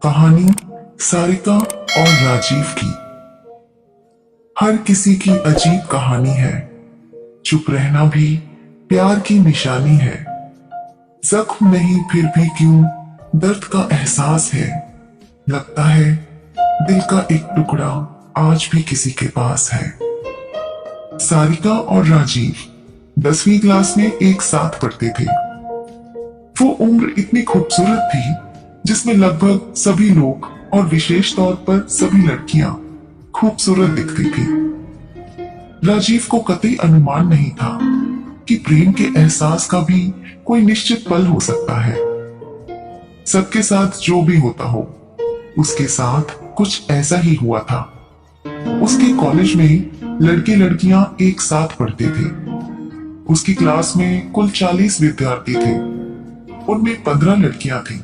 कहानी सारिका और राजीव की। हर किसी की अजीब कहानी है। चुप रहना भी प्यार की निशानी है। जख्म नहीं फिर भी क्यों दर्द का एहसास है। लगता है दिल का एक टुकड़ा आज भी किसी के पास है। सारिका और राजीव 10वीं क्लास में एक साथ पढ़ते थे। वो उम्र इतनी खूबसूरत थी जिसमें लगभग सभी लोग और विशेष तौर पर सभी लड़कियां खूबसूरत दिखती थी। राजीव को कतई अनुमान नहीं था कि प्रेम के एहसास का भी कोई निश्चित पल हो सकता है। सबके साथ जो भी होता हो, उसके साथ कुछ ऐसा ही हुआ था। उसके कॉलेज में लड़के लड़कियां एक साथ पढ़ते थे। उसकी क्लास में कुल 40 विद्यार्थी थे। उनमें 15 लड़कियां थीं।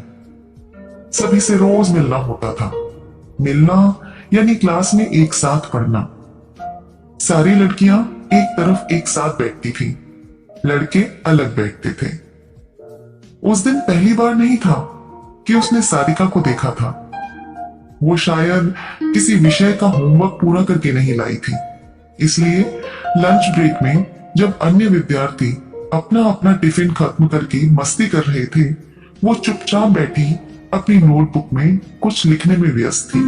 सभी से रोज मिलना होता था। मिलना यानी क्लास में एक साथ पढ़ना। सारी लड़कियां एक तरफ एक साथ बैठती थीं, लड़के अलग बैठते थे। उस दिन पहली बार नहीं था कि उसने सारिका को देखा था। वो शायद किसी विषय का होमवर्क पूरा करके नहीं लाई थी, इसलिए लंच ब्रेक में जब अन्य विद्यार्थी अपना अपना टिफिन खत्म करके मस्ती कर रहे थे, वो चुपचाप बैठी अपनी नोटबुक में कुछ लिखने में व्यस्त थी।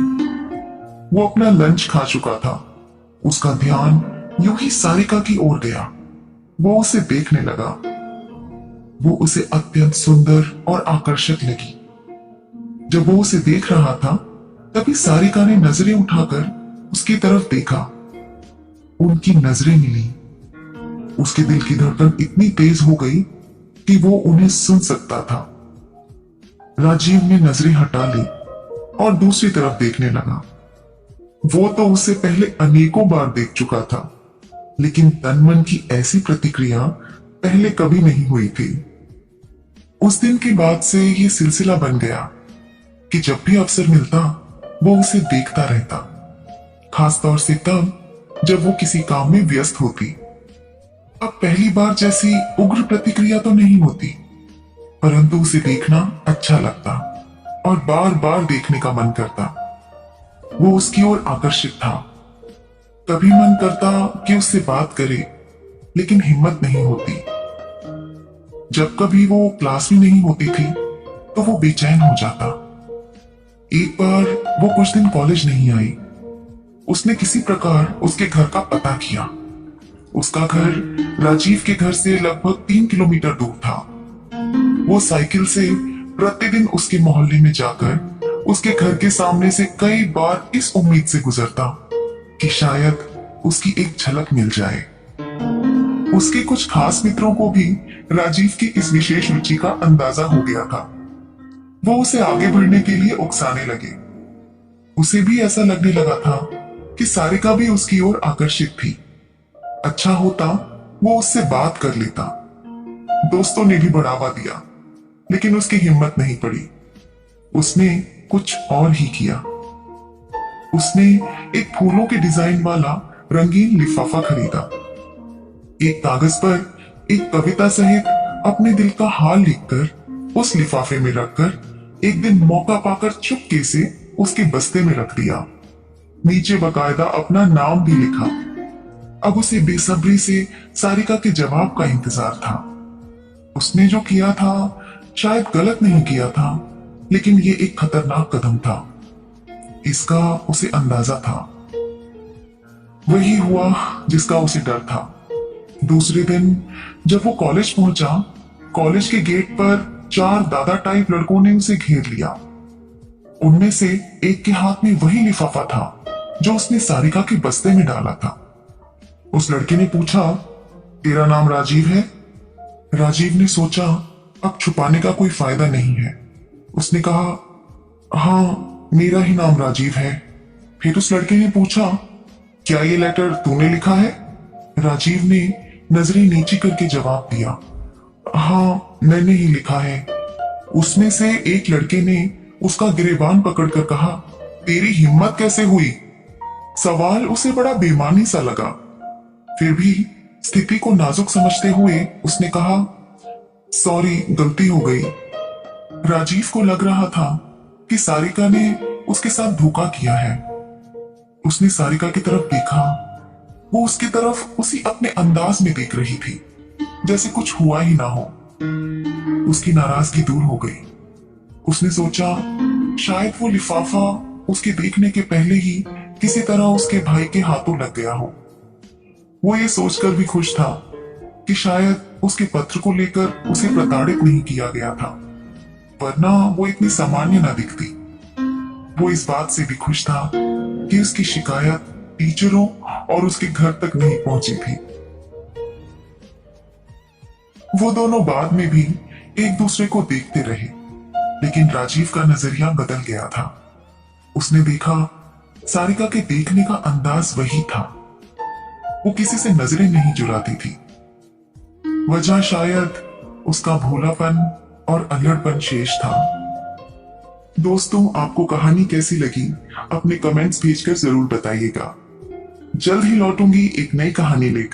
वो अपना लंच खा चुका था। उसका ध्यान यूं ही सारिका की ओर गया। वो उसे देखने लगा। वो उसे अत्यंत सुंदर और आकर्षक लगी। जब वो उसे देख रहा था, तभी सारिका ने नजरें उठाकर उसकी तरफ देखा। उनकी नजरें मिली। उसके दिल की धड़कन इतनी तेज हो गई कि वो उन्हें सुन सकता था। राजीव ने नजरें हटा ली और दूसरी तरफ देखने लगा। वो तो उसे पहले अनेकों बार देख चुका था, लेकिन तन मन की ऐसी प्रतिक्रिया पहले कभी नहीं हुई थी। उस दिन के बाद से ये सिलसिला बन गया कि जब भी अवसर मिलता, वो उसे देखता रहता, खासतौर से तब जब वो किसी काम में व्यस्त होती। अब पहली बार जैसी उग्र प्रतिक्रिया तो नहीं होती, परंतु उसे देखना अच्छा लगता और बार बार देखने का मन करता। वो उसकी ओर आकर्षित था। कभी मन करता कि उससे बात करे, लेकिन हिम्मत नहीं होती। जब कभी वो क्लास में नहीं होती थी, तो वो बेचैन हो जाता। एक बार वो कुछ दिन कॉलेज नहीं आई। उसने किसी प्रकार उसके घर का पता किया। उसका घर राजीव के घर से लगभग 3 किलोमीटर दूर था। वो साइकिल से प्रतिदिन उसके मोहल्ले में जाकर उसके घर के सामने से कई बार इस उम्मीद से गुजरता कि शायद उसकी एक झलक मिल जाए। उसके कुछ खास मित्रों को भी राजीव की इस विशेष रुचि का अंदाजा हो गया था। वो उसे आगे बढ़ने के लिए उकसाने लगे। उसे भी ऐसा लगने लगा था कि सारिका भी उसकी ओर आकर्षित थी। अच्छा होता वो उससे बात कर लेता। दोस्तों ने भी बढ़ावा दिया, लेकिन उसकी हिम्मत नहीं पड़ी। उसने कुछ और ही किया। उसने एक फूलों के डिजाइन वाला रंगीन लिफाफा खरीदा। एक कागज पर एक कविता सहित अपने दिल का हाल लिखकर उस लिफाफे में रखकर एक दिन मौका पाकर चुपके से उसके बस्ते में रख दिया। नीचे बकायदा अपना नाम भी लिखा। अब उसे बेसब्री से सारिका के जवाब का इंतजार था। उसने जो किया था शायद गलत नहीं किया था, लेकिन ये एक खतरनाक कदम था। इसका उसे अंदाजा था। वही हुआ जिसका उसे डर था। दूसरे दिन जब वो कॉलेज पहुंचा, कॉलेज के गेट पर 4 दादा टाइप लड़कों ने उसे घेर लिया। उनमें से एक के हाथ में वही लिफाफा था जो उसने सारिका के बस्ते में डाला था। उस लड़के ने पूछा, तेरा नाम राजीव है? राजीव ने सोचा अब छुपाने का कोई फायदा नहीं है। उसने कहा, हाँ मेरा ही नाम राजीव है। फिर उस लड़के ने पूछा, क्या ये लेटर तूने लिखा है? राजीव ने नजरें नीची करके जवाब दिया, हाँ मैंने ही लिखा है। उसमें से एक लड़के ने उसका गिरेबान पकड़कर कहा, तेरी हिम्मत कैसे हुई? सवाल उसे बड़ा बेमानी सा लगा। फिर भी स्थिति को नाजुक समझते हुए उसने कहा, सॉरी गलती हो गई। राजीव को लग रहा था कि सारिका ने उसके साथ धोखा किया है। उसने सारिका की तरफ देखा। वो उसकी तरफ उसी अपने अंदाज में देख रही थी, जैसे कुछ हुआ ही ना हो। उसकी नाराजगी दूर हो गई। उसने सोचा शायद वो लिफाफा उसके देखने के पहले ही किसी तरह उसके भाई के हाथों लग गया हो। वो ये सोचकर भी खुश था कि शायद उसके पत्र को लेकर उसे प्रताड़ित नहीं किया गया था, वरना वो इतनी सामान्य ना दिखती। वो इस बात से भी खुश था कि उसकी शिकायत टीचरों और उसके घर तक नहीं पहुंची थी। वो दोनों बाद में भी एक दूसरे को देखते रहे, लेकिन राजीव का नजरिया बदल गया था। उसने देखा सारिका के देखने का अंदाज वही था। वो किसी से नजरें नहीं चुराती थी। वजह शायद उसका भोलापन और अल्लड़पन शेष था। दोस्तों, आपको कहानी कैसी लगी अपने कमेंट्स भेजकर जरूर बताइएगा। जल्द ही लौटूंगी एक नई कहानी लेकर।